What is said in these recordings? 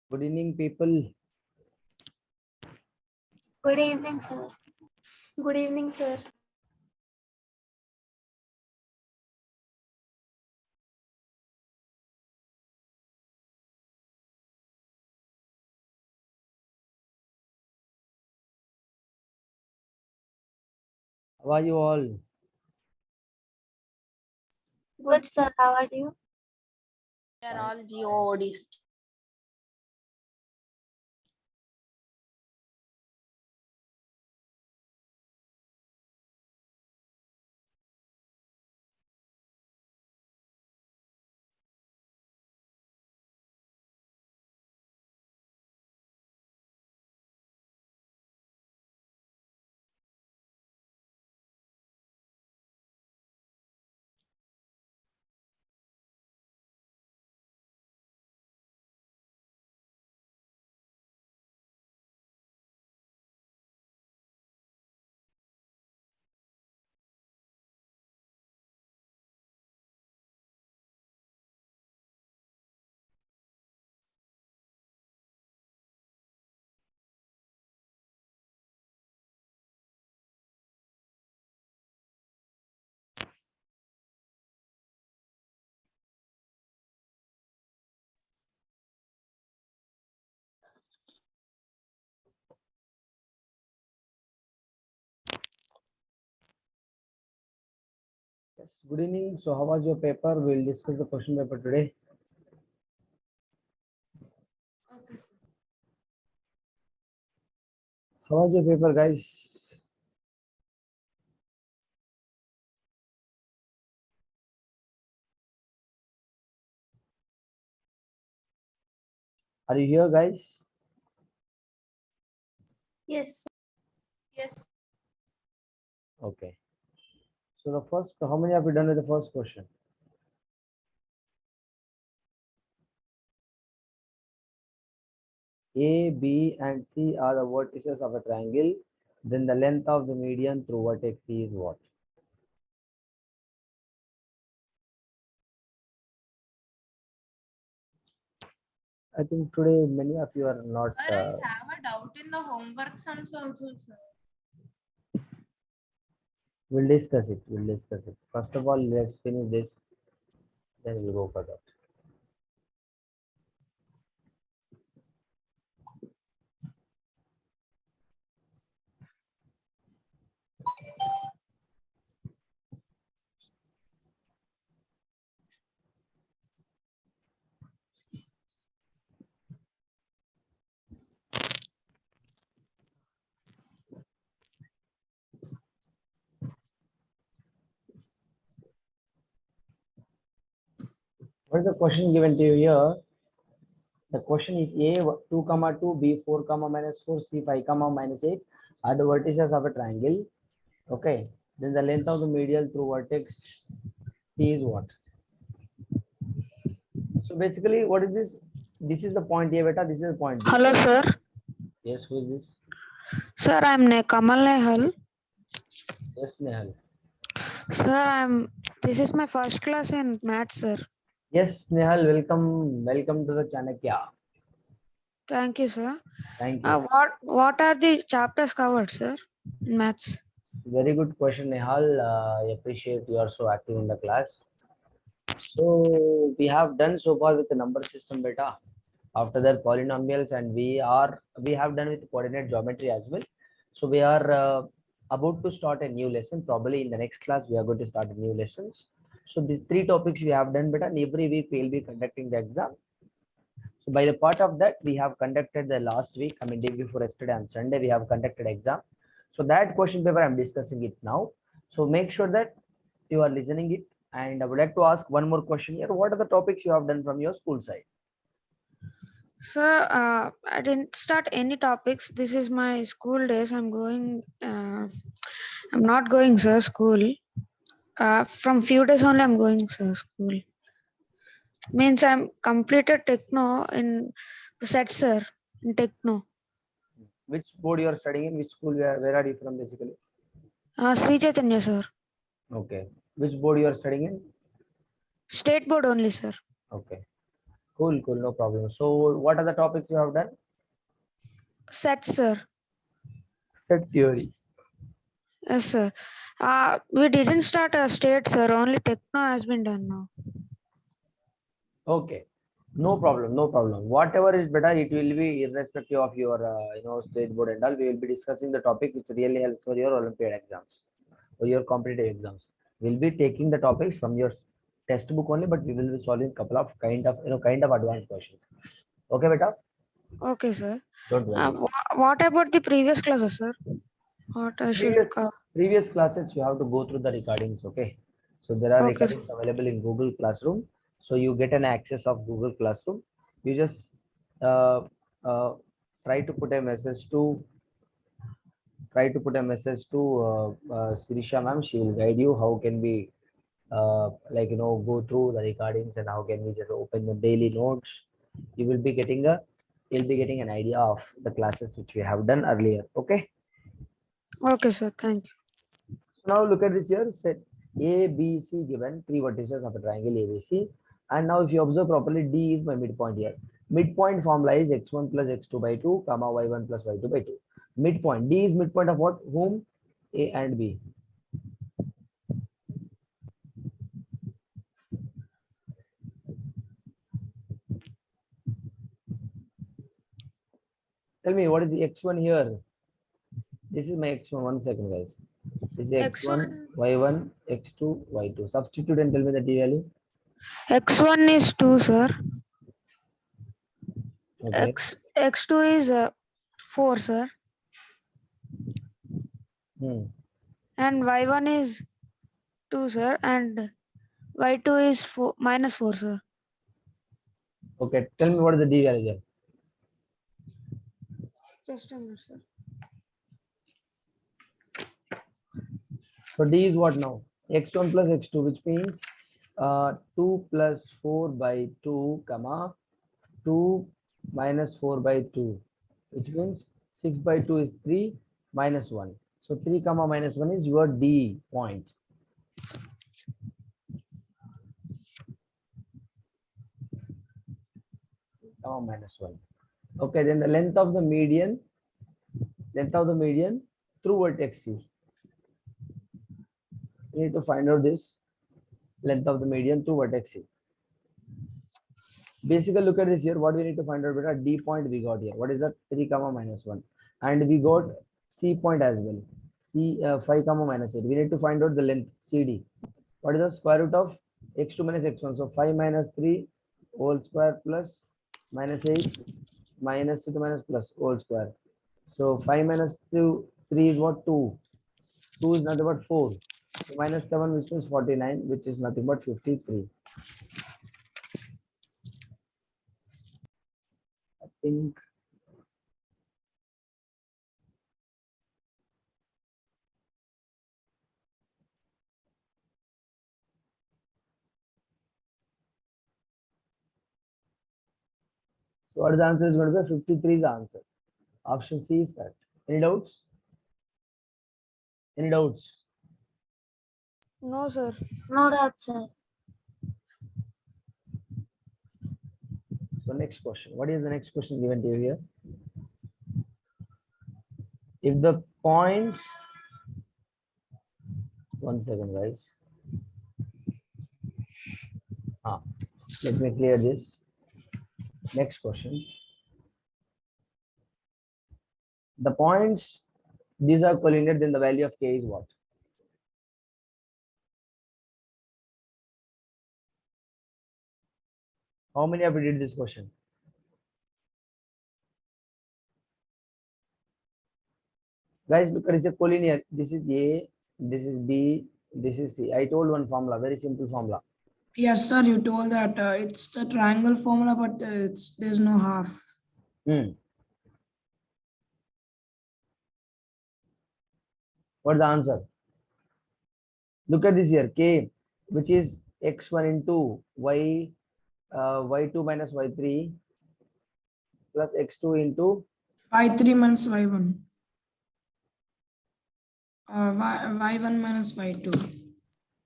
Good evening, people. Good evening, sir. Good evening, sir. How are you all? Good, sir. How are you? We are all GOD. Yes, good evening. So, how was your paper? We'll discuss the question paper today. Okay, sir. How was your paper, guys? Are you here, guys? Yes. Yes. Okay. So, the first, how many have you done with the first question? A, B, and C are the vertices of a triangle. Then the length of the median through vertex C is what? I think today many of you are not. Sir, I have a doubt in the homework sums also, sir. We'll discuss it. We'll discuss it. First of all, let's finish this. Then we'll go for that. What is the question given to you here? The question is A 2, 2, B 4, minus 4, C 5, minus 8 are the vertices of a triangle. Okay. Then the length of the medial through vertex C is what? So basically, what is this? This is the point A beta. This is the point B. Hello, sir. Yes, who is this? Sir, I'm Kamal Nehal. Yes, Nehal. Sir, this is my first class in maths, sir. Yes, Nehal, welcome. Welcome to the Chanakya. Thank you, sir. Thank you. What are the chapters covered, sir, in maths? Very good question, Nehal. I appreciate you are so active in the class. So we have done so far with the number system beta. After that, polynomials, and we have done with coordinate geometry as well. So we are about to start a new lesson. Probably in the next class we are going to start new lessons. So these 3 topics we have done beta, and every week we will be conducting the exam. So by the part of that, we have conducted the last week, I mean day before yesterday on Sunday, we have conducted exam. So that question paper I'm discussing it now. So make sure that you are listening it. And I would like to ask one more question here. What are the topics you have done from your school side? Sir, I didn't start any topics. This is my school days. I'm not going, sir, school. From few days only I'm going, sir, school. Means I'm completed techno in set, sir, in techno. Which board you are studying in? Which school? Where are you from basically? Sri Chaitanya, sir. Okay. Which board you are studying in? State board only, sir. Okay. Cool, cool, no problem. So what are the topics you have done? Set, sir. Set theory. Yes, sir. We didn't start a state, sir. Only techno has been done now. Okay, no problem, no problem. Whatever is better, it will be irrespective of your state board and all. We will be discussing the topic which really helps for your Olympiad exams or your competitive exams. We'll be taking the topics from your textbook only, but we will be solving couple of kind of advanced questions. Okay, beta? Okay, sir. Don't worry. What about the previous classes, sir? What I should Previous cover? previous classes you have to go through the recordings. Okay, so there are Okay, sir. recordings available in Google Classroom. So you get an access of Google Classroom. You just uh, uh, try to put a message to Sirisha ma'am. She will guide you how can we go through the recordings and how can we just open the daily notes. You will be getting an idea of the classes which we have done earlier. Okay. Okay, sir. Thank you. So now look at this here. Set A, B, C given three vertices of a triangle ABC. And now if you observe properly, D is my midpoint here. Midpoint formula is x1 plus x2 by 2, comma y1 plus y2 by 2. Midpoint. D is midpoint of what? Whom? A and B. Tell me what is the x1 here? This is my x1. 1 second, guys. This is x1, y1, x2, y2. Substitute and tell me the D value. X1 is 2, sir. Okay. X2 is 4, sir. And Y1 is 2, sir. And Y2 is minus 4, sir. Okay. Tell me what is the D value there. Just a minute, sir. So D is what now? X1 plus x2, which means 2 plus 4 by 2, comma 2 minus 4 by 2, which means 6 by 2 is 3 minus 1. So 3 comma minus 1 is your D point. Comma minus 1. Okay, then the length of the median through vertex C. You need to find out this length of the median through vertex C. Basically, look at this here. What we need to find out, beta, D point we got here. What is that? 3 comma minus 1. And we got C point as well. C 5 comma minus 8. We need to find out the length CD. What is the square root of x2 minus x1? So 5 minus 3 whole square plus minus 8 minus 6 minus plus whole square. So 5 minus 2, 3 is what? 2. 2 is nothing but 4. So minus 7, which is 49, which is nothing but 53. I think so. What is the answer? Is going to be 53 is the answer. Option C is correct. Any doubts? Any doubts? No, sir. No doubt, sir. So next question. What is the next question given to you here? If the points, 1 second, guys. Let me clear this. Next question. The points, these are collinear, then the value of K is what? How many of you did this question? Guys, look at it, it's a collinear. This is A, this is B, this is C. I told one formula, very simple formula. Yes, sir. You told that it's the triangle formula, but there's no half. What's the answer? Look at this here, K, which is x1 into y, y2 minus y3 plus x2 into Y3 minus Y1. Y1 minus Y2.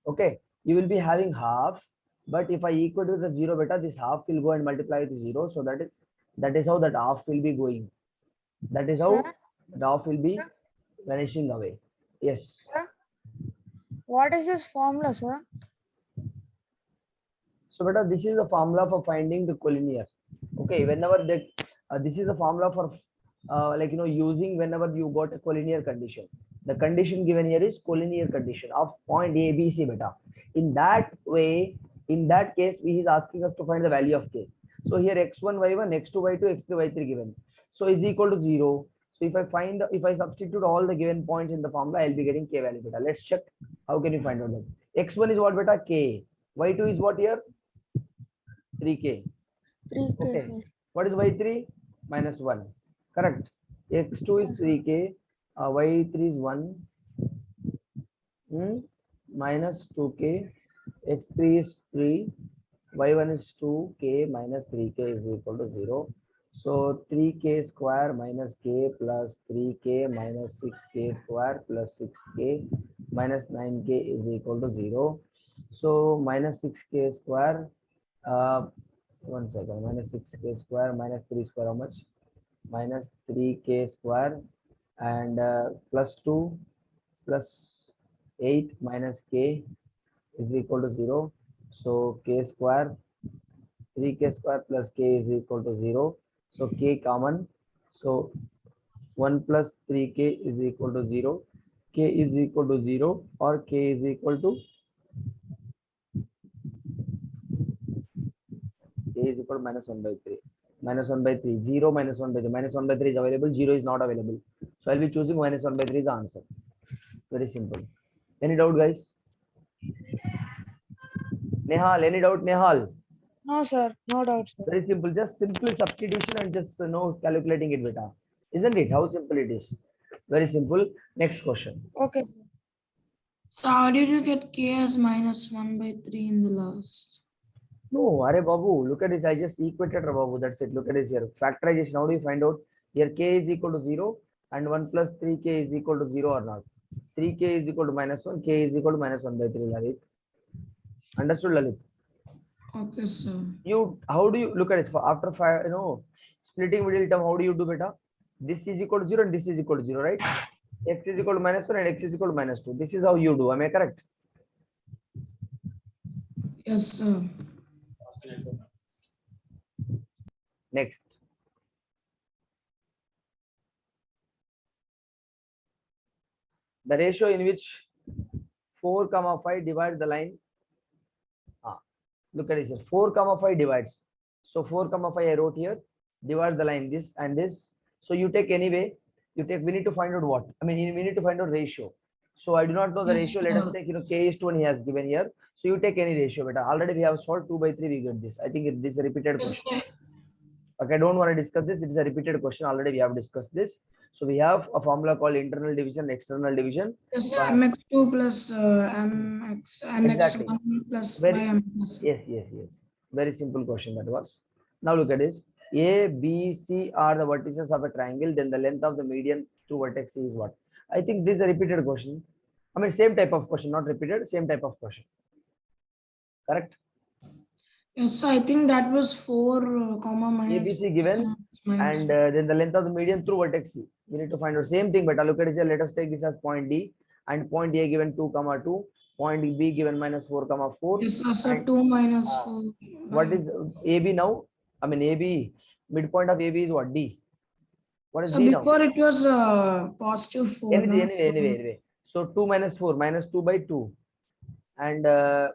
Okay, you will be having half But if I equal to the 0 beta, this half will go and multiply with 0. So that is how that half will be going. That is how Sir? the half will be vanishing away. Yes. Sir? What is this formula, sir? So beta, this is the formula for finding the collinear. Okay, whenever that this is the formula for using whenever you got a collinear condition. The condition given here is collinear condition of point A, B, C beta. In that way, in that case, he is asking us to find the value of k. So here x1, y1, x2, y2, x3, y3 given. So is equal to 0. So if I substitute all the given points in the formula, I'll be getting k value beta. Let's check. How can you find out that? X1 is what beta? K. Y2 is what here? 3k. 3K, Okay. sir. What is y3? Minus 1. Correct. X2 is 3k. Y3 is 1. Minus 2k. X3 is 3. Y1 is 2k minus 3k is equal to 0. So 3k square minus k plus 3k minus 6k square plus 6k minus 9k is equal to 0. So minus 6k square. One second. Minus 6k square minus 3 square how much? Minus 3k square and plus 2 plus 8 minus k is equal to 0. So k square, 3k square plus k is equal to 0. So k common. So 1 plus 3k is equal to 0. K is equal to 0 or k is equal to minus 1 by 3. Minus 1 by 3. 0 minus 1 by 3. Minus 1 by 3 is available. 0 is not available. So I'll be choosing minus 1 by 3 is the answer. Very simple. Any doubt, guys? Nehal, any doubt, Nehal? No, sir. No doubt, sir. Very simple. Just simple substitution and just calculating it beta. Isn't it? How simple it is. Very simple. Next question. Okay, sir. So how did you get k as minus 1 by 3 in the last? No, Are Babu, look at this. I just equated Babu. That's it. Look at this here. Factorization. How do you find out? Here k is equal to 0 and 1 plus 3k is equal to 0 or not. 3k is equal to minus 1. K is equal to minus 1 by 3. Lalit. Understood, Lalit? Okay, sir. How do you look at it? After splitting middle term, how do you do beta? This is equal to 0 and this is equal to 0, right? X is equal to minus 1 and x is equal to minus 2. This is how you do. Am I correct? Yes, sir. Next. The ratio in which 4, 5 divides the line. Look at this. 4, 5 divides. So 4, 5 I wrote here. Divides the line this and this. So you take anyway. We need to find out what? I mean, we need to find out ratio. So I do not know the Yes, ratio. Let us sir. take, k is to 1 he has given here. So you take any ratio, but already we have solved 2 by 3. We get this. I think this is a repeated Yes, question. sir. Okay, I don't want to discuss this. It is a repeated question. Already we have discussed this. So we have a formula called internal division, external division. Yes, sir. So mx2 plus mx and Exactly. x1 plus Very, ym. yes. Very simple question that was. Now look at this. A, B, C are the vertices of a triangle. Then the length of the median two vertex is what? I think this is a repeated question. I mean, same type of question, not repeated, same type of question. Correct? Yes, sir. I think that was 4, comma minus. ABC given, minus and then the length of the median through vertex C. We need to find out same thing, but look at it here. Let us take this as point D, and point A given 2, 2, point B given minus 4, 4. Yes, sir. So and, 2 minus 4. What is AB now? I mean, AB, midpoint of AB is what? D. What is So D now? before it was positive 4. Anyway. So 2 minus 4, minus 2 by 2, and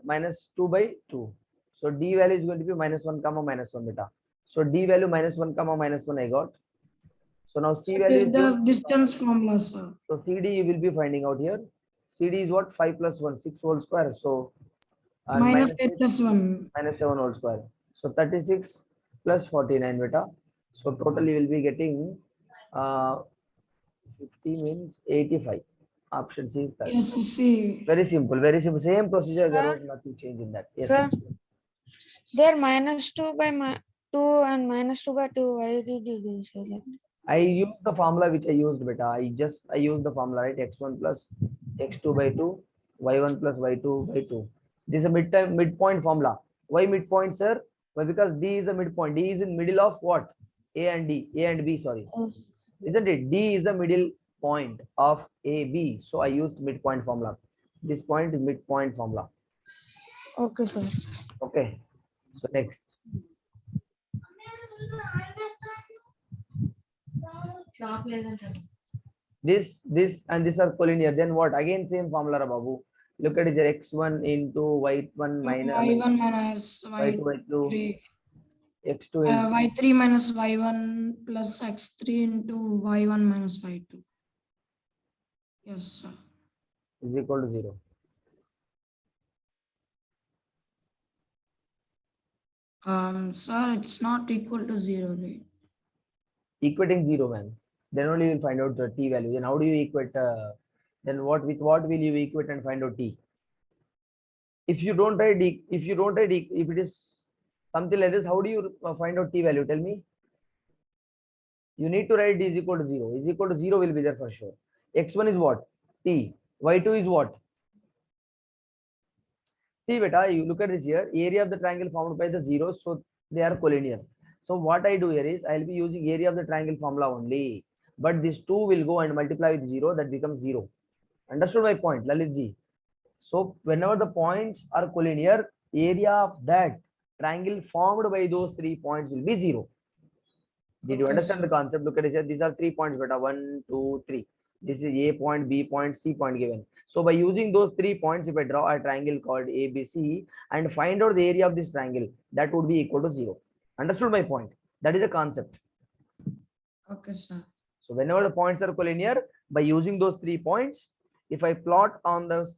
minus 2 by 2. So D value is going to be minus 1, minus 1 beta. So D value minus 1, minus 1 I got. So now C So value is the distance formula, sir. So CD you will be finding out here. CD is what? 5 plus 1, 6 whole square. So Minus 8 plus 1. minus 7 whole square. So 36 plus 49 beta. So totally you will be getting 50 means 85. Option C is correct. Yes, you see. Very simple. Same procedure. There was nothing change in that. Yes. Sir, there minus 2 by 2 and minus 2 by 2. Why did you do so? I used the formula which I used beta. I used the formula, right? X1 plus X2 by 2, Y1 plus Y2 by 2. This is a midpoint formula. Why midpoint, sir? Why? Because D is a midpoint. D is in middle of what? A and D. A and B, sorry. Yes. Isn't it? D is the middle point of A, B. So I used midpoint formula. This point is midpoint formula. Okay, sir. Okay. So next. This and this are collinear. Then what? Again same formula, Babu. Look at it, x1 into y1 minus y1 minus y2 y2 y3. x2 into Y3 minus y1 plus x3 into y1 minus y2. Yes, sir. is equal to 0. Sir, it's not equal to 0, right? Equating 0, man. Then only you'll find out the t value. Then how do you equate? Then what with what will you equate and find out t? If you don't write, if it is something like this, how do you find out t value? Tell me. You need to write d is equal to 0. Is equal to 0 will be there for sure. X1 is what? T. Y2 is what? See, beta, you look at this here. Area of the triangle formed by the zeros, so they are collinear. So what I do here is I'll be using area of the triangle formula only. But this 2 will go and multiply with 0, that becomes 0. Understood my point, Lalit ji? So whenever the points are collinear, area of that triangle formed by those 3 points will be 0. Did you Okay, understand the sir. concept? Look at it here. These are 3 points, beta. 1, 2, 3. This is A point, B point, C point given. So by using those 3 points, if I draw a triangle called ABC and find out the area of this triangle, that would be equal to 0. Understood my point? That is a concept. Okay, sir. So whenever the points are collinear, by using those 3 points, if I plot on the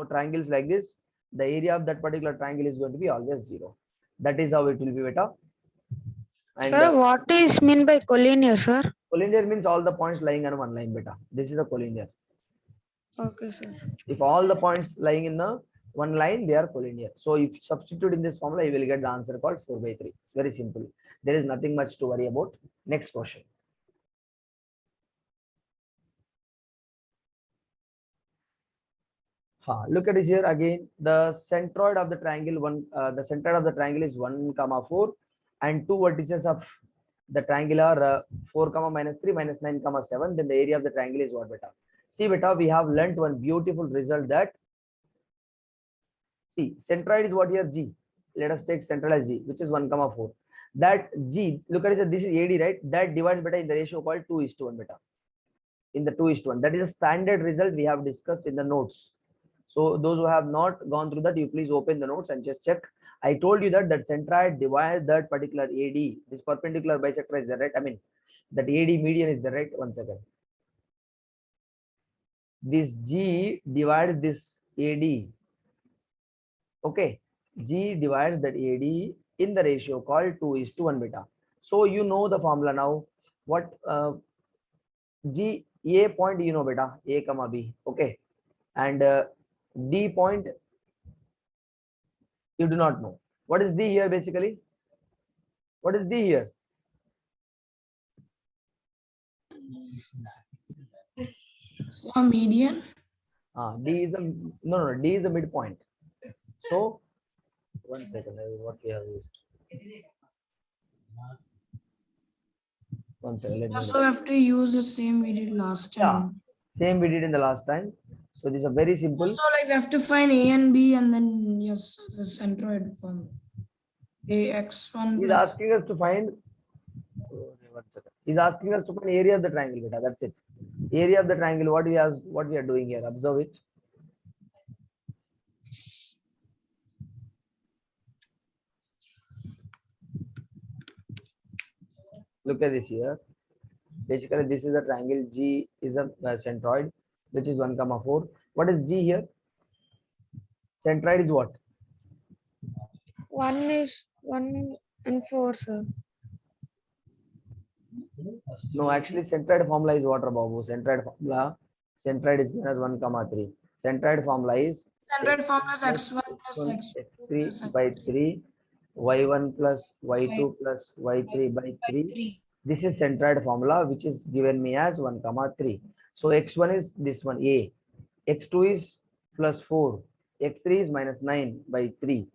triangles like this, the area of that particular triangle is going to be always 0. That is how it will be, beta. And Sir, what is mean by collinear, sir? collinear means all the points lying on one line, beta. This is a collinear. Okay, sir. If all the points lying in the one line, they are collinear. So if you substitute in this formula, you will get the answer called 4/3. Very simple. There is nothing much to worry about. Next question. Look at this here again. The centroid of the triangle the centroid of the triangle is 1, 4, and 2 vertices of the triangle are 4, -3, -9, 7. Then the area of the triangle is what, beta? See, beta, we have learnt one beautiful result that, see, centroid is what here? G. Let us take central as G, which is 1, 4. That G, look at it, this is AD, right? That divides, beta, in the ratio called 2:1, beta. In the 2:1. That is a standard result we have discussed in the notes. So those who have not gone through that, you please open the notes and just check. I told you that centroid divides that particular AD. This perpendicular bisector is the right. I mean, that AD median is the right. 1 second. This G divides this AD. Okay. G divides that AD in the ratio called 2:1, beta. So you know the formula now. What G, A point, you know, beta. A comma B. Okay. And D point, you do not know. What is D here basically? What is D here? So median. D is no, D is the midpoint. So 1 second, what we have used. 1 second. Let me So we have to use the same we did last time. Same we did in the last time. So these are very simple. So like we have to find A and B and then yes, the centroid form. AX1 He's plus. asking us to find. 1 second. He's asking us to find area of the triangle, beta. That's it. Area of the triangle. What we are doing here. Observe it. Look at this here. Basically, this is a triangle. G is a centroid, which is 1, 4. What is G here? Centroid is what? 1 is 1 and 4, sir. No, actually, centroid formula is what, Babu? Centroid formula. Centroid is given as 1, 3. Centroid formula is Centroid formula is x1 plus x3 by 3, y1 plus y2 plus y3 by 3. This is centroid formula, which is given me as 1, 3. So x1 is this one, A. X2 is plus 4. X3 is -9 by 3.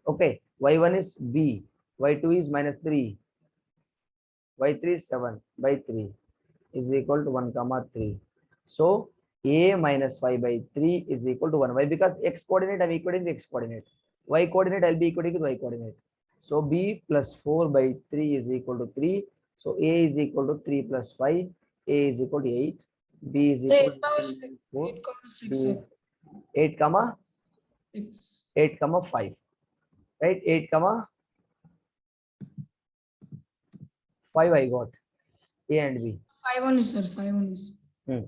Okay, y1 is b, y2 is -3, y3 is 7 by 3 is equal to 1 comma 3. So a minus 5 by 3 is equal to 1. Why? Because x coordinate I'm equating the x coordinate, y coordinate I'll be equating with y coordinate. So b plus 4 by 3 is equal to 3. So a is equal to 3 plus 5, a is equal to 8, b is equal 8 power to 6. 4, 8 comma 6. b is 8 comma 6. 8 comma 5, right? 8 comma 5 I got a and b. 5 only, sir. 5 only. Hmm.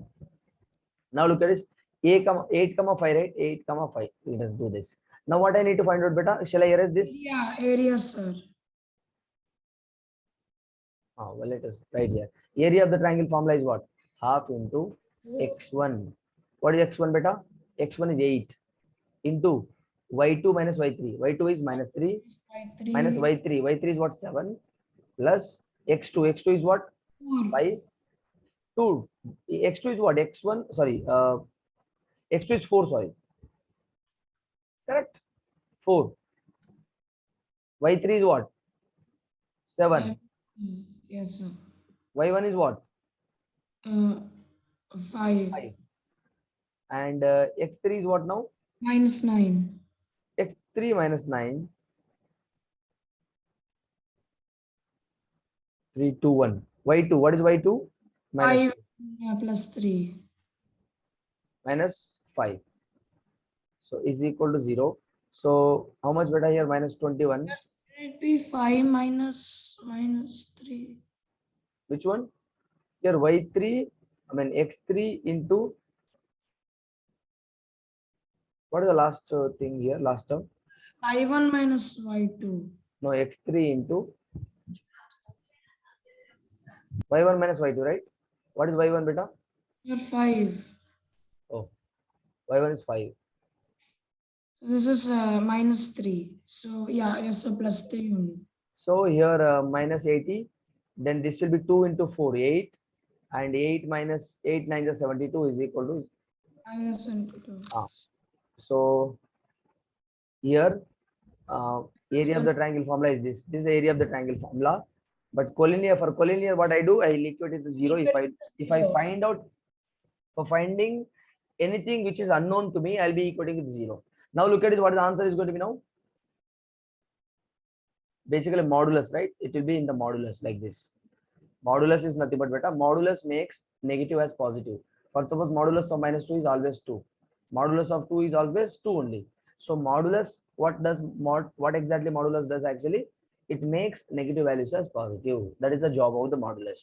Now look at this, a comma 8 comma 5, right? 8 comma 5. Let us do this. Now what I need to find out, beta? Shall I erase this? Yeah, area, sir. Well, let us right here. Area of the triangle formula is what? Half into x1. What is x1, beta? x1 is 8 into y2 minus y3. y2 is -3 By minus 3. y3. y3 is what? 7 plus x2. x2 is what? 4. 5. 2. x2 is what? x1. Sorry. x2 is 4. Sorry. Correct. 4. y3 is what? 7. Yes, sir. y1 is what? 5. 5. And x3 is what now? Minus 9. x3 minus 9. 3, 2, 1. y2. What is y2? 5 plus 3. Minus 5. So is equal to 0. So how much beta here? Minus 21. It be 5 minus 3. Which one? Here y3, I mean x3 into, what is the last thing here? Last term? y1 minus y2. No, x3 into y1 minus y2, right? What is y1 beta? You're 5. Oh, y1 is 5. This is minus 3. So yeah, yes, so plus 3 only. So here minus 80. Then this will be 2 into 4, 8. And 8 minus 8 9 is 72 is equal to. Minus into 2. So here area of the triangle formula is this. This is the area of the triangle formula. But collinear, for collinear, what I do, I equate it to 0. If I find out, for finding anything which is unknown to me, I'll be equating it to 0. Now look at it, what the answer is going to be now. Basically modulus, right? It will be in the modulus like this. Modulus is nothing but beta. Modulus makes negative as positive. For suppose modulus of -2 is always 2. Modulus of 2 is always 2 only. So modulus, what exactly modulus does actually? It makes negative values as positive. That is the job of the modulus.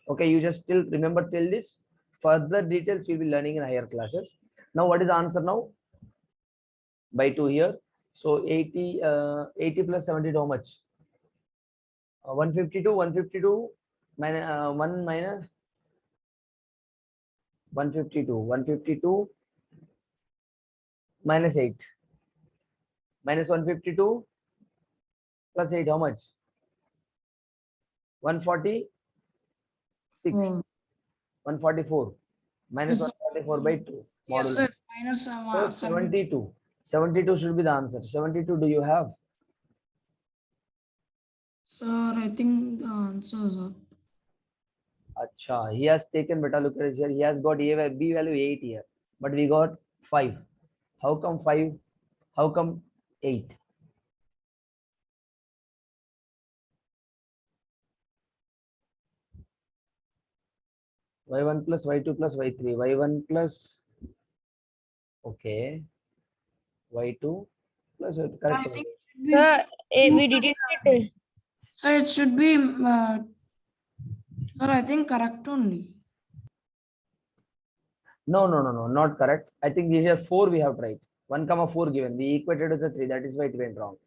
Okay, you just still remember till this. Further details you'll be learning in higher classes. Now what is the answer now? By 2 here. So 80 plus 72 how much? 152 minus 1 minus 152 minus 8 minus 152 plus 8 how much? 146 4. 144 minus Yes, 144 by 2 Yes, modulus. sir. Minus So 72 should be the answer. 72 do you have? Sir, I think the answers are. Acha, he has taken beta, look at it here. He has got A B value 8 here, but we got 5. How come 5? How come 8? y1 plus y2 plus y3. y1 plus, okay, y2 plus y3. I Correct. think it should be We didn't get so it should be sir, I think correct only. No, not correct. I think we have 4 we have tried. 1 comma 4 given. We equated to the 3. That is why it went wrong.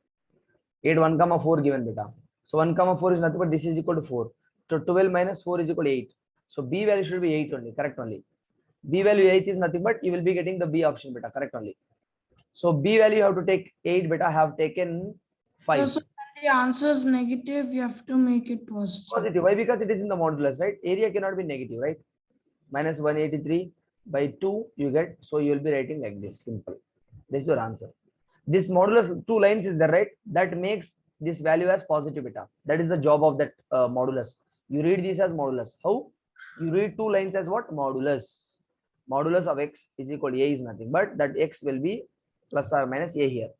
8 1 comma 4 given beta. So 1 comma 4 is nothing but this is equal to 4. So 12 minus 4 is equal to 8. So B value should be 8 only. Correct only. B value 8 is nothing but you will be getting the B option beta. Correct only. So B value you have to take 8 beta. Have taken 5. So when the answer is negative, you have to make it positive. Positive. Why? Because it is in the modulus, right? Area cannot be negative, right? Minus 183 by 2 you get. So you will be writing like this. Simple. This is your answer. This modulus 2 lines is there, right? That makes this value as positive beta. That is the job of that modulus. You read this as modulus. How? You read 2 lines as what? Modulus. Modulus of x is equal to a is nothing, but that x will be plus or minus a here.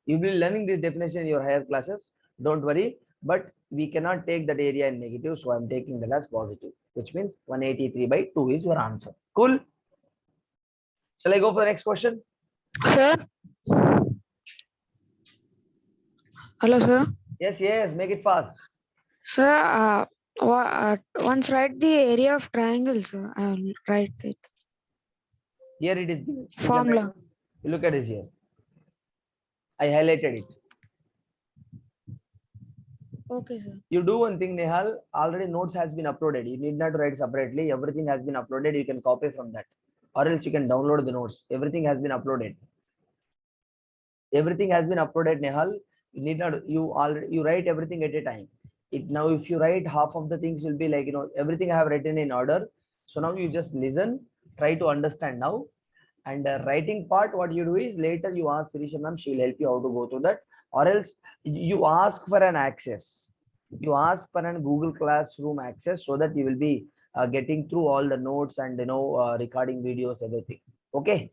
You will be learning this definition in your higher classes. Don't worry, but we cannot take that area in negative, so I'm taking that as positive, which means 183/2 is your answer. Cool. Shall I go for the next question? Sir? Hello, sir. Yes, make it fast. Sir, once write the area of triangle, sir. I will write it. Here it is given. You can Formula. write it. Look at this here. I highlighted it. Okay, sir. You do one thing, Nehal. Already notes has been uploaded. You need not write separately. Everything has been uploaded. You can copy from that, or else you can download the notes. Everything has been uploaded. Everything has been uploaded, Nehal. You need not. You write everything at a time. Now if you write half of the things will be like everything I have written in order. So now you just listen, try to understand now. And writing part, what you do is later you ask Sirisha ma'am, she will help you how to go through that, or else you ask for an access. You ask for an Google Classroom access so that you will be getting through all the notes and recording videos, everything. Okay.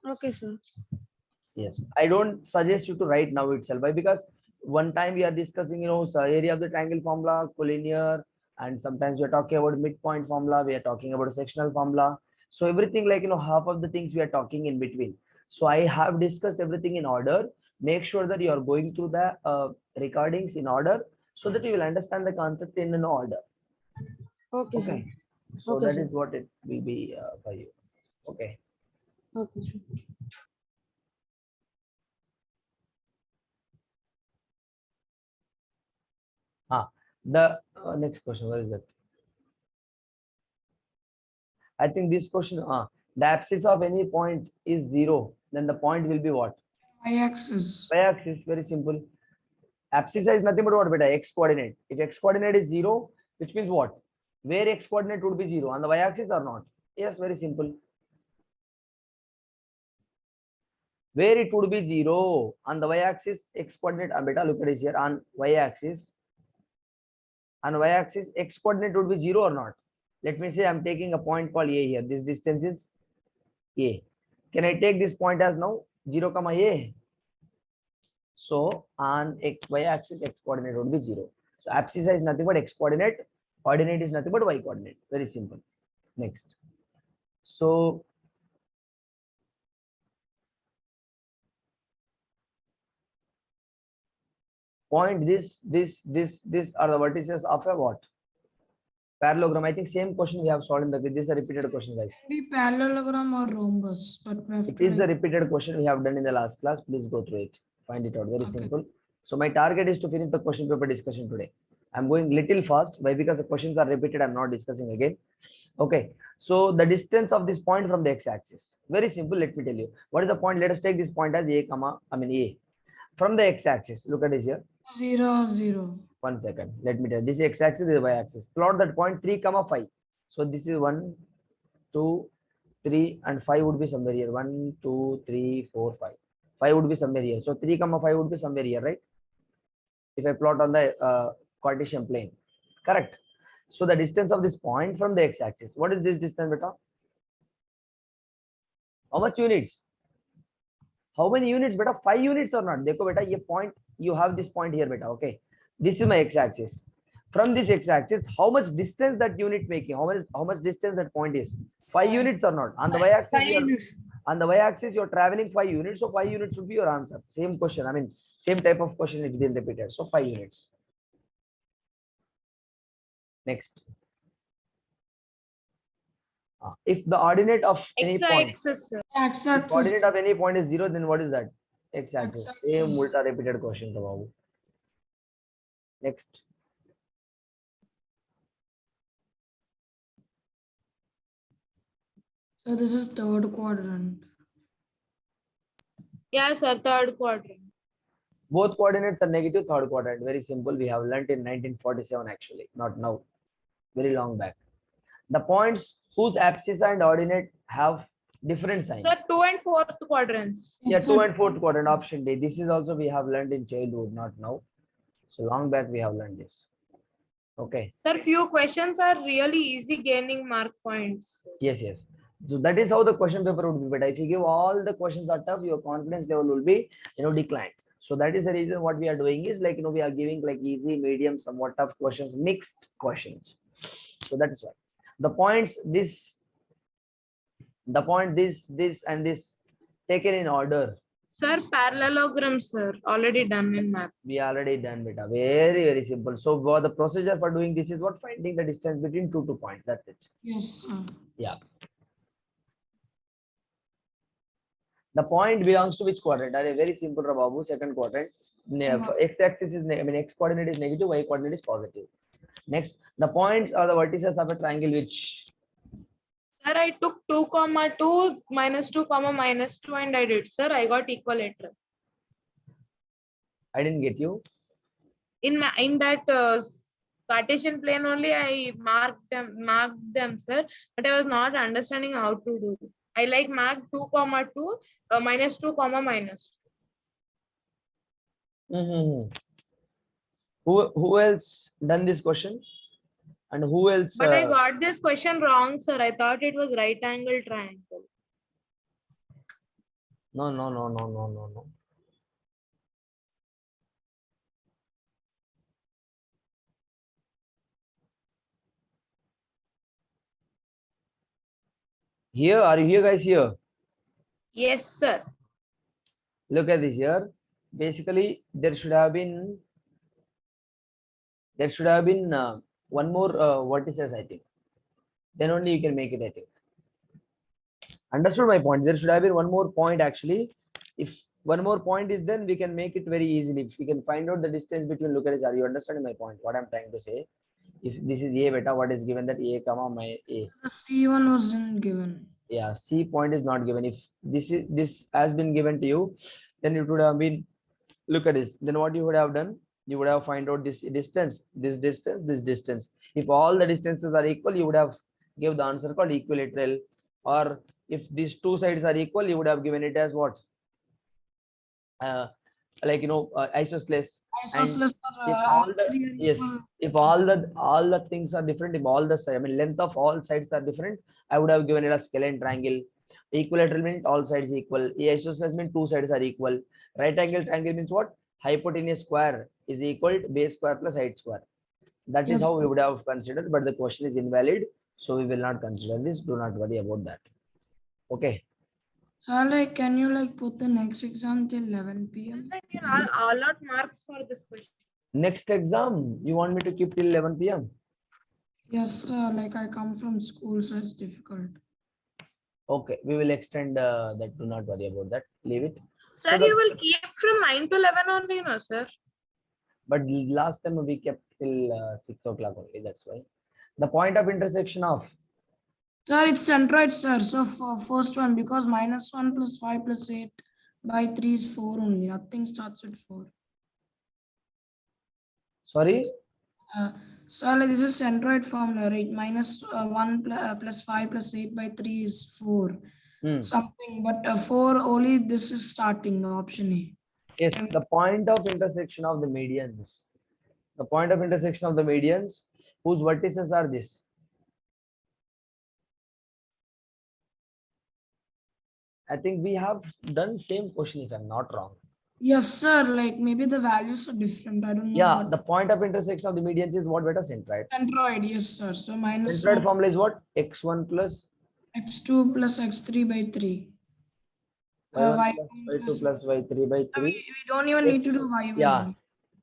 Okay, sir. Yes. I don't suggest you to write now itself. Why? Because one time we are discussing, area of the triangle formula, collinear, and sometimes we are talking about midpoint formula. We are talking about sectional formula. So everything like, half of the things we are talking in between. So I have discussed everything in order. Make sure that you are going through the recordings in order so that you will understand the concept in an order. Okay, sir. Okay. So Okay, that sir. is what it will be for you. Okay. Okay, sir. The next question, where is it? I think this question, the abscissa of any point is 0, then the point will be what? Y-axis. Y-axis, very simple. Abscissa is nothing but what, beta? X coordinate. If X coordinate is 0, which means what? Where X coordinate would be 0? On the Y-axis or not? Yes, very simple. Where it would be 0? On the Y-axis, X coordinate, beta, look at this here, on Y-axis. On Y-axis, X coordinate would be 0 or not? Let me say I'm taking a point called A here. This distance is A. Can I take this point as now 0, A? So on Y-axis, X coordinate would be 0. So abscissa is nothing but X coordinate. Coordinate is nothing but Y coordinate. Very simple. Next. So point this are the vertices of a what? Parallelogram. I think same question we have solved in this is a repeated question, guys. Be parallelogram or rhombus, but It is the repeated question we have done in the last class. Please go through it. Find it out. Very simple. So my target is to finish the question paper discussion today. I'm going little fast. Why? Because the questions are repeated. I'm not discussing again. Okay. So the distance of this point from the x-axis. Very simple. Let me tell you. What is the point? Let us take this point as A, A. From the x-axis. Look at this here. 0, 0. 1 second. Let me tell you. This x-axis is y-axis. Plot that point 3, 5. So this is 1, 2, 3, and 5 would be somewhere here. 1, 2, 3, 4, 5. 5 would be somewhere here. So 3, 5 would be somewhere here, right? If I plot on the Cartesian plane. Correct. So the distance of this point from the x-axis. What is this distance, beta? How much units? How many units, beta? 5 units or not? Dekho, beta, ye point, you have this point here, beta. Okay. This is my x-axis. From this x-axis, how much distance that unit making? How much distance that point is? 5 units or not? On the y-axis, on the y-axis, you're traveling 5 units. So 5 units would be your answer. Same question. I mean, same type of question is being repeated. So 5 units. Next. If the ordinate of any point, X-axis, sir. if coordinate of any point is 0, then what is that? X-axis. X-axis. Same ulta repeated question. Next. So this is third quadrant. Yeah, sir, third quadrant. Both coordinates are negative, third quadrant. Very simple. We have learnt in 1947 actually, not now. Very long back. The points whose abscissa and ordinate have Different sign. Sir, 2 and 4th quadrants. Yeah, Yes, 2 sir. and 4th quadrant, option D. This is also we have learned in childhood, not now. So long back we have learned this. Okay. Sir, few questions are really easy gaining mark points. Yes, yes. So that is how the question paper would be. But if you give all the questions are tough, your confidence level will be, declined. So that is the reason what we are doing is like, we are giving like easy, medium, somewhat tough questions, mixed questions. So that is why the points, this, and this taken in order. Sir, parallelogram, sir, already done in math. We already done beta. Very, very simple. So the procedure for doing this is what? Finding the distance between two points. That's it. Yes, sir. Yeah. The point belongs to which quadrant? Are very simple, Rababu. Second quadrant. X-axis is, X coordinate is negative, Y coordinate is positive. Next, the points are the vertices of a triangle which. Sir, I took 2, 2, -2, -2, and I did. Sir, I got equilateral. I didn't get you. In that Cartesian plane only, I marked them, sir. But I was not understanding how to do it. I like marked 2, 2, -2, -2. Who else done this question? And who else? But I got this question wrong, sir. I thought it was right angle triangle. No. Here, are you here, guys? Here. Yes, sir. Look at this here. Basically, there should have been one more vertices, I think. Then only you can make it, I think. Understood my point? There should have been one more point actually. If one more point is, then we can make it very easily. If we can find out the distance between, look at this. Are you understanding my point? What I'm trying to say? If this is A beta, what is given? That A comma my A. The C1 wasn't given. Yeah, C point is not given. If this has been given to you, then it would have been, look at this. Then what you would have done? You would have find out this distance, this distance, this distance. If all the distances are equal, you would have give the answer called equilateral. Or if these two sides are equal, you would have given it as what? Isosceles. Isosceles And if all the, yes, if all the things are different, if all the length of all sides are different, I would have given it a scalene triangle. Equilateral means all sides equal. Isosceles means two sides are equal. Right angle triangle means what? Hypotenuse square is equal to base square plus height square. That is how we would have considered, but the question is invalid, so we will not consider this. Do not worry about that. Okay. So can you put the next exam till 11 p.m.? All out marks for this question. Next exam, you want me to keep till 11 p.m.? Yes, I come from school, so it's difficult. Okay, we will extend that. Do not worry about that. Leave it. Sir, you will keep from 9 to 11 only, no, sir? But last time we kept till 6 o'clock only. That's why. The point of intersection of. Sir, it's centroid, sir. So for first one, because -1 plus 5 plus 8 by 3 is 4 only. Nothing starts with 4. Sorry? So this is centroid formula, right? -1 plus 5 plus 8 by 3 is 4. Something, but 4 only, this is starting, the option A. Yes, the point of intersection of the medians. The point of intersection of the medians, whose vertices are this? I think we have done same question if I'm not wrong. Yes, sir. Maybe the values are different. I don't know. Yeah, the point of intersection of the medians is what, beta? Centroid. Centroid, yes, sir. So Centroid formula is what? X1 plus x2 plus x3 by 3. y2 plus y3 by 3. We don't even need to do y1. Yeah,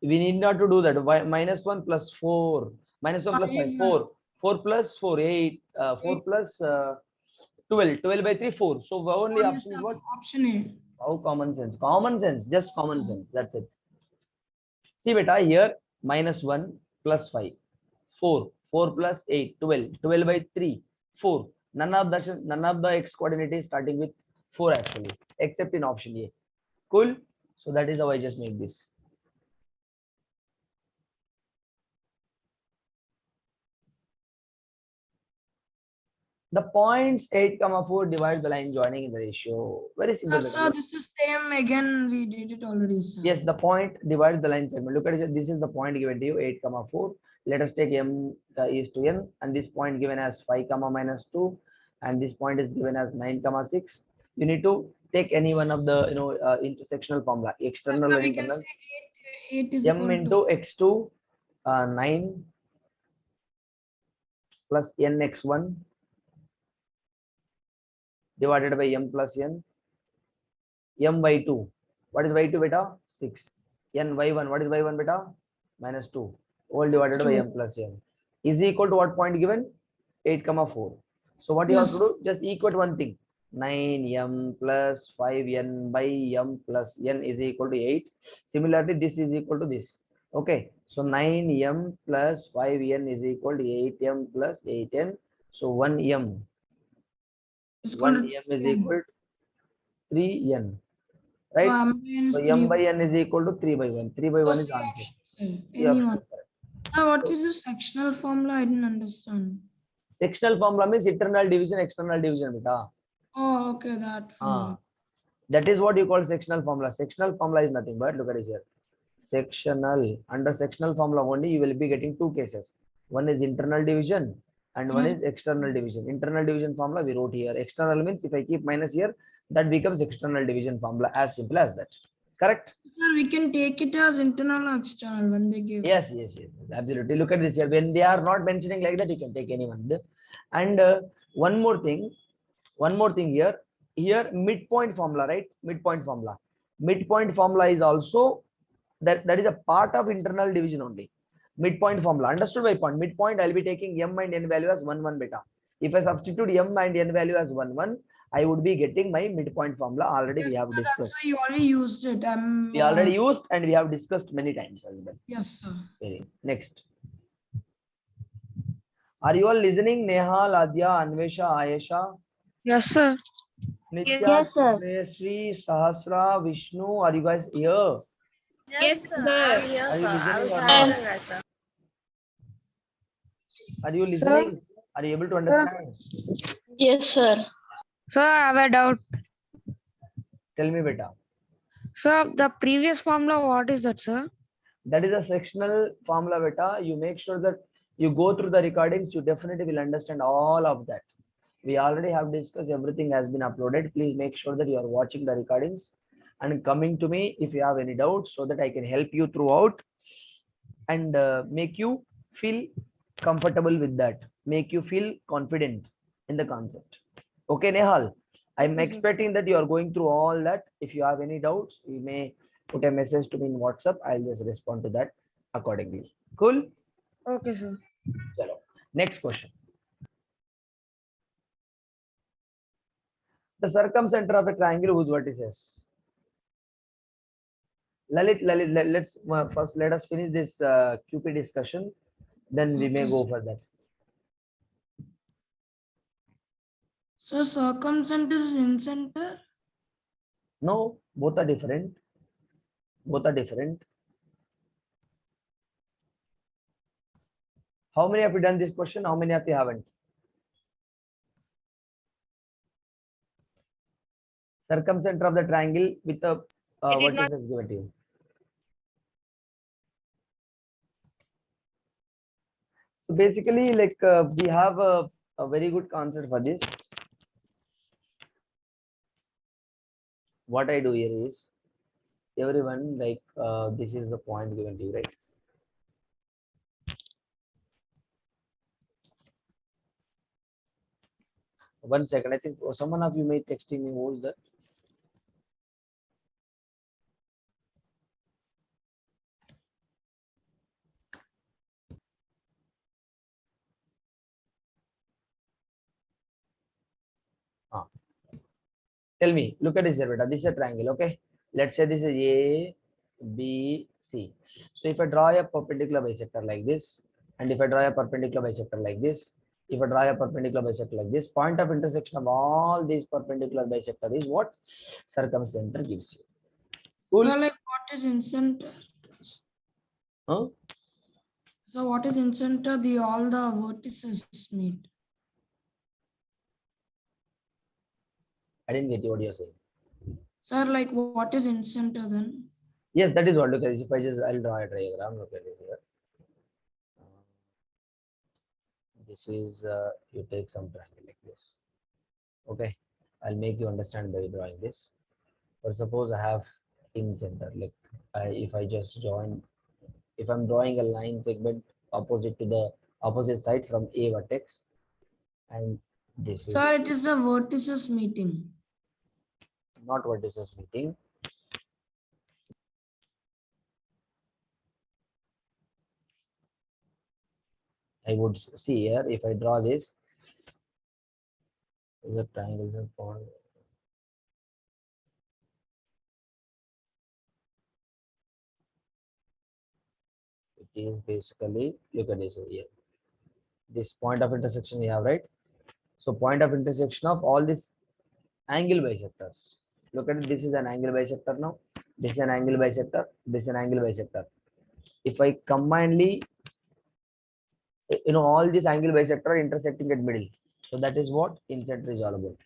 we need not to do that. -1 plus 4. -1 plus 5, 4. 4 plus 4, 8. 4 plus 12. 12 by 3, 4. So the only option is what? Option A. How common sense? Common sense. Just common sense. That's it. See beta, here -1 plus 5. 4. 4 plus 8. 12. 12 by 3. 4. None of the x coordinate is starting with 4 actually, except in option A. Cool. So that is how I just made this. The points 8, 4 divides the line joining in the ratio. Very simple. So this is same again. We did it already, sir. Yes, the point divides the line segment. Look at it. This is the point given to you 8, 4. Let us take m is to n, and this point given as 5, minus 2, and this point is given as 9, 6. You need to take any one of the intersectional formula, external So or we can internal. say 8 is M equal into to x2 9 plus n x1 divided by m plus n, m by 2. What is y2 beta? 6. N y1. What is y1 beta? Minus 2. All divided by 2. m plus n is equal to what point given? 8, 4. So what you have to Yes. do? Just equate one thing. 9m plus 5n by m plus n is equal to 8. Similarly, this is equal to this. Okay. So 9m plus 5n is equal to 8m plus 8n. So 1m. It's equal 1m to is 10. equal to 3n. Right? So m minus So 3 m by n is equal to 3 by 1. 3 by 1 is C answer. option, sir. C Anyone. option. Now, what is the sectional formula? I didn't understand. Sectional formula means internal division, external division. Beta. Oh, okay, that formula. That is what you call sectional formula. Sectional formula is nothing but, look at it here. Sectional. Under sectional formula only you will be getting two cases. One is internal division and one is external division. Internal division formula we wrote here. External means if I keep minus here, that becomes external division formula. As simple as that. Correct? Sir, we can take it as internal or external when they give. Yes, absolutely. Look at this here. When they are not mentioning like that, you can take anyone. And one more thing here. Here midpoint formula, right? Midpoint formula is also that is a part of internal division only. Midpoint formula. Understood my point? Midpoint, I'll be taking m and n value as 1, 1 beta. If I substitute m and n value as 1, 1, I would be getting my midpoint formula. Already we have discussed. That's why you already used it. We already used and we have discussed many times as well. Yes, sir. Next. Are you all listening? Nehal, Adya, Anvesha, Ayesha? Yes, sir. Nitya, Yes, sir. Sri, Sahasra, Vishnu, are you guys here? Yes, sir. Are you listening or not? Are you listening? Are you able to understand? Yes, sir. Sir, I have a doubt. Tell me, beta. Sir, the previous formula, what is that, sir? That is a sectional formula, beta. You make sure that you go through the recordings. You definitely will understand all of that. We already have discussed. Everything has been uploaded. Please make sure that you are watching the recordings and coming to me if you have any doubts so that I can help you throughout and make you feel comfortable with that. Make you feel confident in the concept. Okay, Nehal. I'm expecting that you are going through all that. If you have any doubts, you may put a message to me in WhatsApp. I'll just respond to that accordingly. Cool? Okay, sir. Chalo. Next question. The circumcenter of a triangle whose vertices. Lalit, let's first let us finish this QP discussion. Then we may go further. So circumcenter is in center? No, both are different. Both are different. How many have you done this question? How many of you haven't? Circumcenter of the triangle with the vertices given to you. So basically, like we have a very good concept for this. What I do here is, everyone like this is the point given to you, right? One second, I think someone of you may texting me. Who is that? Tell me, look at this here, beta. This is a triangle, okay? Let's say this is A, B, C. So if I draw a perpendicular bisector like this, and if I draw a perpendicular bisector like this, if I draw a perpendicular bisector like this, point of intersection of all these perpendicular bisector is what circumcenter gives you. Cool? So like what is in center? Huh? So what is in center? All the vertices meet. I didn't get you what you're saying. Sir, like what is in center then? Yes, that is what. Look at this. If I just, I'll draw a diagram. Look at this here. This is, you take some triangle like this. Okay. I'll make you understand by drawing this. Or suppose I have in center, like if I just join, if I'm drawing a line segment opposite to the opposite side from A vertex, and this is Sir, it is the vertices meeting. not vertices meeting. I would see here, if I draw this, is a triangle is a point. It is basically, look at this here. This point of intersection we have, right? So point of intersection of all these angle bisectors. Look at it, this is an angle bisector now. This is an angle bisector. This is an angle bisector. If I combinedly, all these angle bisector are intersecting at middle. So that is what in center is all about.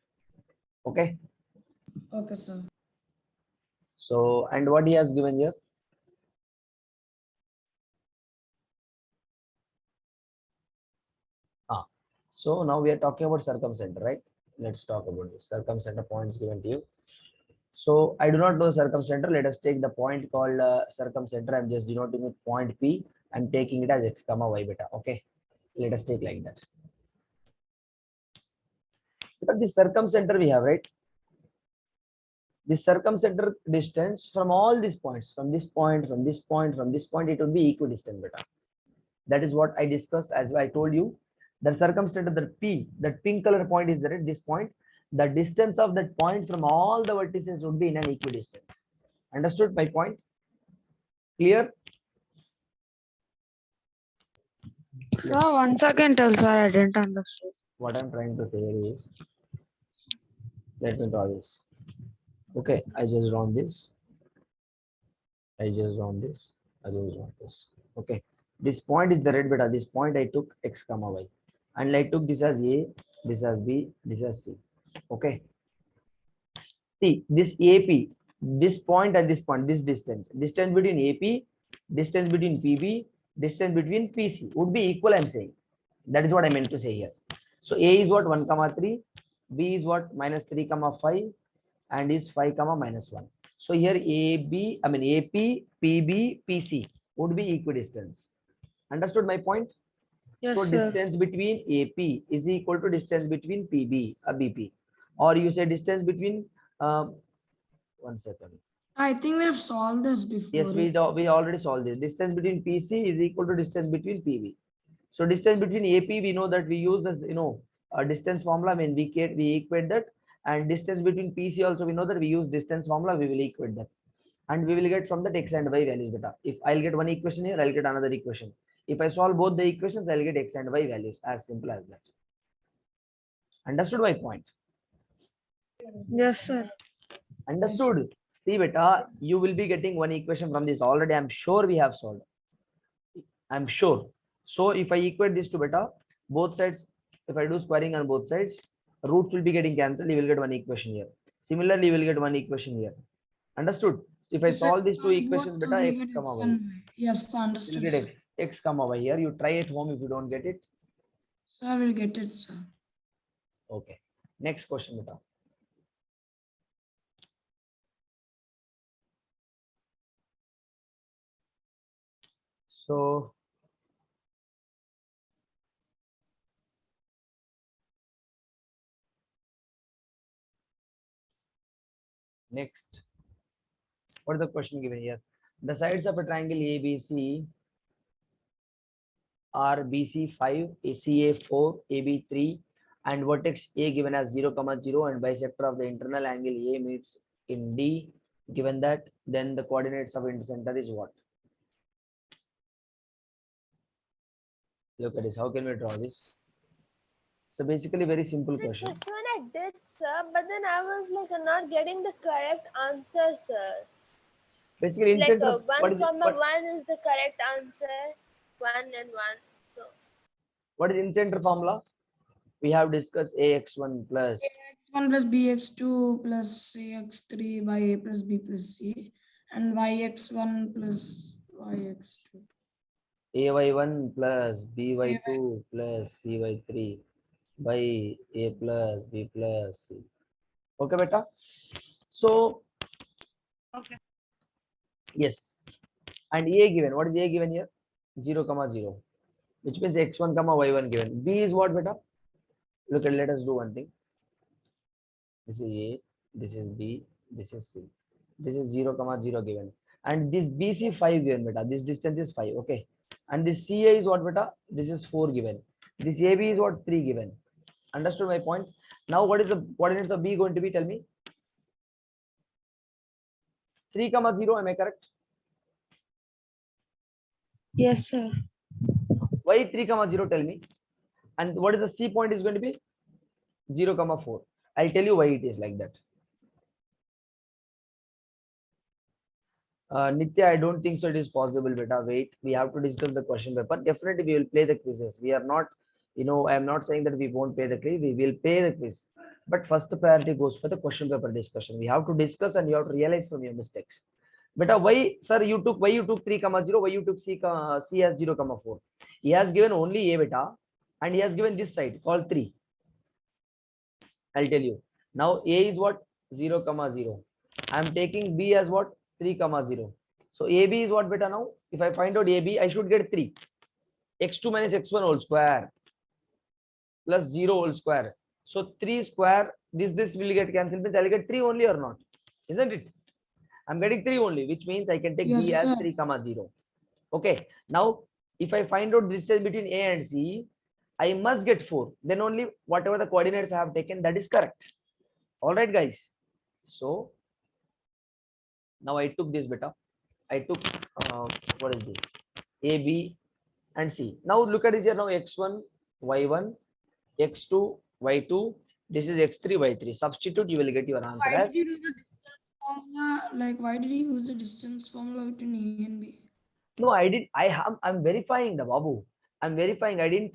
Okay. Okay, sir. So, and what he has given here? So now we are talking about circumcenter, right? Let's talk about this. Circumcenter points given to you. So I do not know circumcenter. Let us take the point called circumcenter. I'm just denoting with point P. I'm taking it as x comma y beta. Okay. Let us take like that. Because the circumcenter we have, right? The circumcenter distance from all these points, from this point, from this point, from this point, it will be equidistant beta. That is what I discussed as I told you. The circumcenter, the P, that pink color point is there at this point. The distance of that point from all the vertices would be in an equidistance. Understood my point? Clear? So once again tell sir, I didn't understand. What I'm trying to say is, let me draw this. Okay, I just drawn this. I just drawn this. I just drawn this. Okay, this point is the red beta. This point I took x comma y, and I took this as A, this as B, this as C. Okay. See this AP, this point at this point, this distance between AP, distance between PB, distance between PC would be equal. I'm saying that is what I meant to say here. So A is what 1 comma 3, B is what minus 3 comma 5, and is 5 comma minus 1. So here AB, I mean AP, PB, PC would be equidistance. Understood my point? Yes, So sir. distance between AP is equal to distance between PB, BP, or you say distance between 1 second. I think we have solved this before. Yes, we already solved this. Distance between PC is equal to distance between PB. So distance between AP, we know that we use this, distance formula. I mean, we equate that, and distance between PC also we know that we use distance formula. We will equate that, and we will get from that x and y values beta. If I'll get one equation here, I'll get another equation. If I solve both the equations, I'll get x and y values. As simple as that. Understood my point? Yes, sir. Understood. See beta, you will be getting one equation from this already. I'm sure we have solved. I'm sure. So if I equate this to beta, both sides, if I do squaring on both sides, roots will be getting cancelled. You will get one equation here. Similarly, you will get one equation here. Understood? If I solve these two equations, beta x comma y. Yes, understood. You'll get x comma y here. You try at home if you don't get it. Sir, I will get it, sir. Okay. Next question, beta. So next, what is the question given here? The sides of a triangle ABC are BC 5, ACA 4, AB 3, and vertex A given as 0, 0, and bisector of the internal angle A meets in D. Given that, then the coordinates of intercenter is what? Look at this. How can we draw this? So basically, very simple question. This one I did, sir, but then I was like not getting the correct answer, sir. Basically, in Like center, 1 comma 1 is the correct answer. 1 and 1. So what is in center formula? We have discussed AX1 plus x1 plus bx2 plus cx3 by a plus b plus c, and yx1 plus yx2. ay1 plus by2 plus cy3 by a plus b plus c. Okay, beta. So Okay. yes, and a given. What is a given here? 0, 0, which means x1, y1 given. B is what, beta? Look at. Let us do one thing. This is a. This is b. This is c. This is 0, 0 given, and this BC 5 given, beta. This distance is 5. Okay, and this CA is what, beta? This is 4 given. This AB is what? 3 given. Understood my point? Now, what is the coordinates of B going to be? Tell me. 3, 0. Am I correct? Yes, sir. Why 3, 0? Tell me. And what is the C point is going to be? 0, 4. I'll tell you why it is like that. Nitya, I don't think so it is possible, beta. Wait, we have to discuss the question paper. Definitely, we will play the quizzes. We are not, I am not saying that we won't pay the quiz. We will pay the quiz. But first priority goes for the question paper discussion. We have to discuss and you have to realize from your mistakes. Beta, why, sir, you took 3, 0, why you took C as 0, 4? He has given only A, beta, and he has given this side called 3. I'll tell you. Now A is what? 0, 0. I am taking B as what? 3, 0. So AB is what, beta? Now if I find out AB, I should get 3. X2 minus x1 whole square plus 0 whole square. So 3 square, this will get cancelled. Means I'll get 3 only or not? Isn't it? I'm getting 3 only, which means I can take Yes, B as sir. 3, 0. Okay. Now if I find out the distance between A and C, I must get 4. Then only whatever the coordinates I have taken, that is correct. All right, guys. So now I took this, beta. I took what is this? A, B, and C. Now look at this here. Now x1, y1, x2, y2. This is x3, y3. Substitute. You will get your answer Why as. did you do the distance formula? Like, why did you use the distance formula between A and B? No, I did. I'm verifying the Babu. I'm verifying. I didn't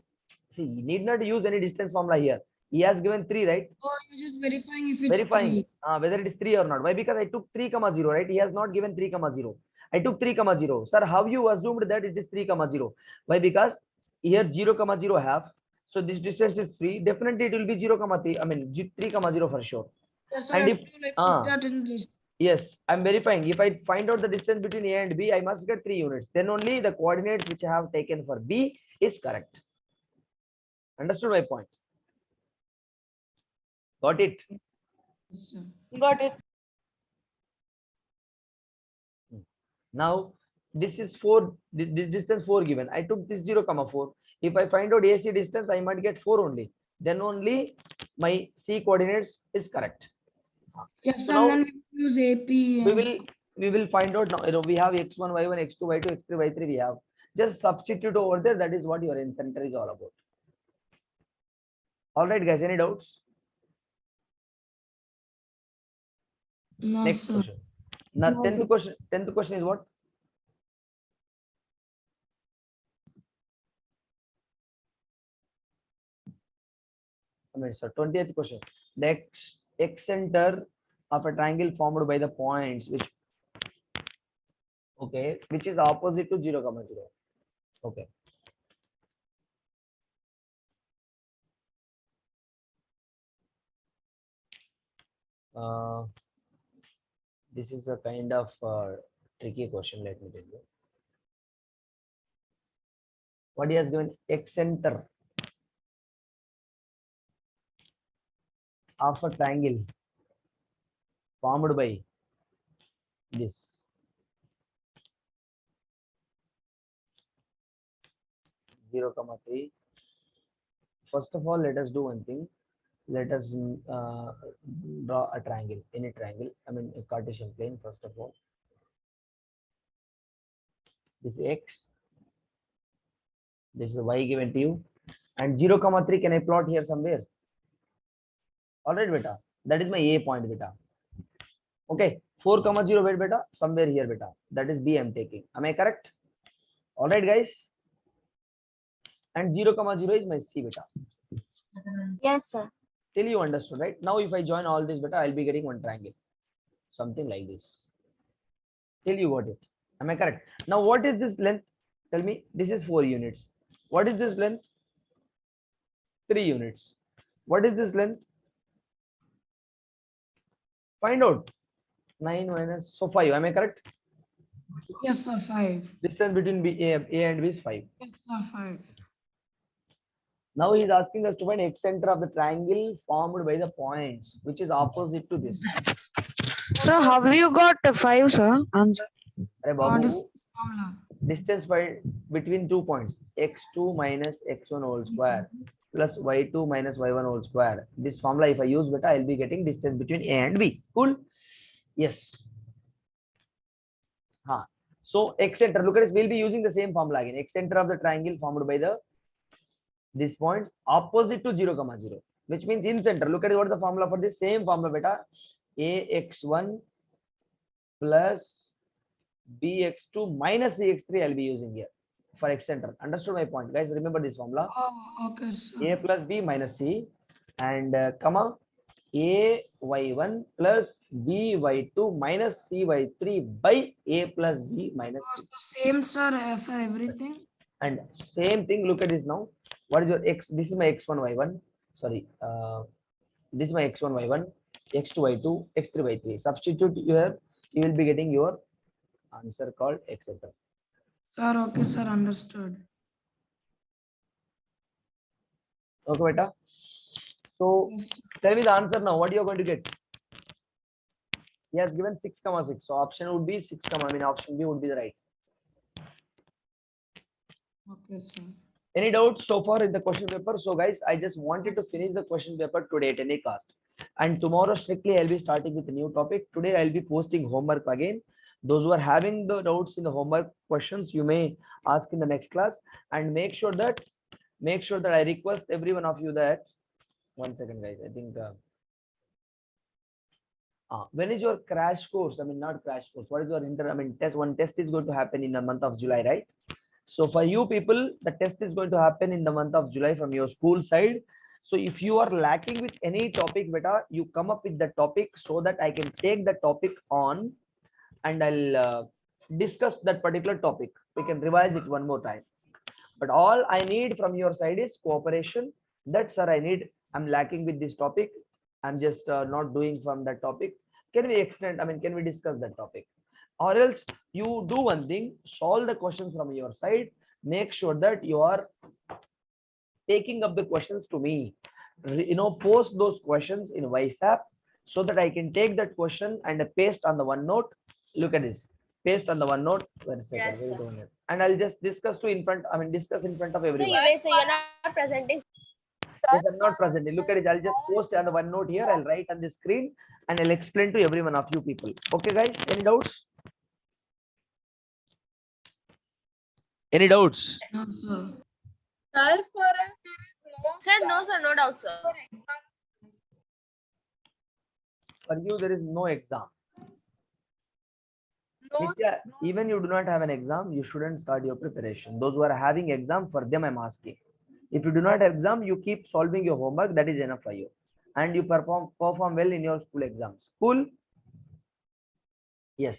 see. You need not use any distance formula here. He has given 3, right? Oh, you're just verifying if it's Verifying 3. whether it is 3 or not. Why? Because I took 3, 0, right? He has not given 3, 0. I took 3, 0. Sir, how you assumed that it is 3, 0? Why? Because here 0, 0 have. So this distance is 3. Definitely it will be 0, 3. I mean 3, 0 for sure. Yes, so And I have if to like put that in this. yes, I'm verifying. If I find out the distance between A and B, I must get 3 units. Then only the coordinates which I have taken for B is correct. Understood my point? Got it? Yes, sir. Got it. Now this is 4. This distance 4 given. I took this 0, 4. If I find out AC distance, I might get 4 only. Then only my C coordinates is correct. Yes, So and now then we use AP. we will find out now. We have x1, y1, x2, y2, x3, y3. We have just substitute over there. That is what your in center is all about. All right, guys. Any doubts? No, Next sir. question. Now, No, 10th sir. question. 10th question is what? I mean, sir, 20th question. The x center of a triangle formed by the points which is opposite to 0, 0. Okay. This is a kind of tricky question. Let me tell you. What he has given? X center of a triangle formed by this. Zero, 3. First of all, let us do one thing. Let us draw a triangle, any triangle. I mean, a Cartesian plane. First of all, this is x, this is y given to you, and 0, 3. Can I plot here somewhere? All right, beta. That is my A point, beta. Okay, 4, 0, wait, beta. Somewhere here, beta. That is B. I'm taking. Am I correct? All right, guys. And 0, 0 is my C, beta. Yes, sir. Till you understood, right? Now if I join all this beta, I'll be getting one triangle, something like this. Till you got it. Am I correct? Now what is this length? Tell me. This is 4 units. What is this length? 3 units. What is this length? Find out. 9 minus, so 5. Am I correct? Yes, sir. 5. Distance between A and B is 5. Yes, sir. 5. Now he is asking us to find eccentric of the triangle formed by the points, which is opposite to this. So how you got 5, sir? Answer. Arey babu, This formula. distance by between 2 points, x2 minus x1 whole square plus y2 minus y1 whole square. This formula, if I use beta, I'll be getting distance between A and B. Cool? Yes. So eccentric, look at this, we'll be using the same formula again. Eccentric of the triangle formed by the these points opposite to 0, 0, which means in center. Look at what is the formula for this same formula beta. Ax1 plus bx2 minus cx3 I'll be using here for eccentric. Understood my point, guys? Remember this formula. Oh, okay, sir. A plus b minus c and comma a y1 plus b y2 minus c y3 by a plus b minus c. Same, sir, for everything. And same thing, look at this now. What is your x? This is my x1 y1. Sorry, this is my x1 y1, x2 y2, x3 y3. Substitute here, you will be getting your answer called etc. Sir, okay, sir, understood. Okay, beta. So Yes, sir. tell me the answer now. What you are going to get? He has given 6, 6. So option would be 6, I mean option B would be the right. Okay, sir. Any doubts so far in the question paper? So guys, I just wanted to finish the question paper today at any cost. And tomorrow strictly I'll be starting with a new topic. Today I'll be posting homework again. Those who are having the doubts in the homework questions, you may ask in the next class. And make sure that I request every one of you that, one second guys, I think when is your crash course? I mean, not crash course. What is your test? One test is going to happen in the month of July, right? So for you people, the test is going to happen in the month of July from your school side. So if you are lacking with any topic, beta, you come up with the topic so that I can take the topic on and I'll discuss that particular topic. We can revise it one more time. But all I need from your side is cooperation. That, sir, I'm lacking with this topic. I'm just not doing from that topic. Can we extend? I mean, can we discuss that topic? Or else you do one thing, solve the questions from your side. Make sure that you are taking up the questions to me. Post those questions in WhatsApp so that I can take that question and paste on the OneNote. Look at this. Paste on the OneNote. Wait a second. Yes, Wait sir. a minute. And I'll just discuss in front of So everyone. you're not presenting. Yes, I'm not presenting. Look at it. I'll just post on the OneNote here. I'll write on the screen and I'll explain to every one of you people. Okay, guys? Any doubts? Any doubts? No, sir. Sir, for us, there is no. Sir, no, sir, no doubt, sir. For exam. For you, there is no exam. No, Nitya, even you do not have an exam, you shouldn't start your preparation. Those who are having exam, for them I'm asking. If you do not have exam, you keep solving your homework. That is enough for you. And you perform well in your school exams. Cool? Yes.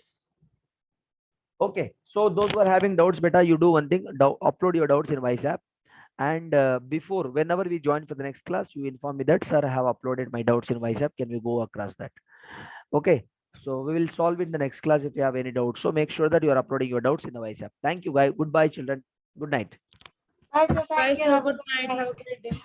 Okay. So those who are having doubts, beta, you do one thing. Upload your doubts in WhatsApp. And whenever we join for the next class, you inform me that, sir, I have uploaded my doubts in WhatsApp. Can we go across that? Okay. So we will solve in the next class if you have any doubts. So make sure that you are uploading your doubts in the WhatsApp. Thank you, guys. Goodbye, children. Good night. Bye, sir. Thank Bye, you. sir. Good night. Have a great day.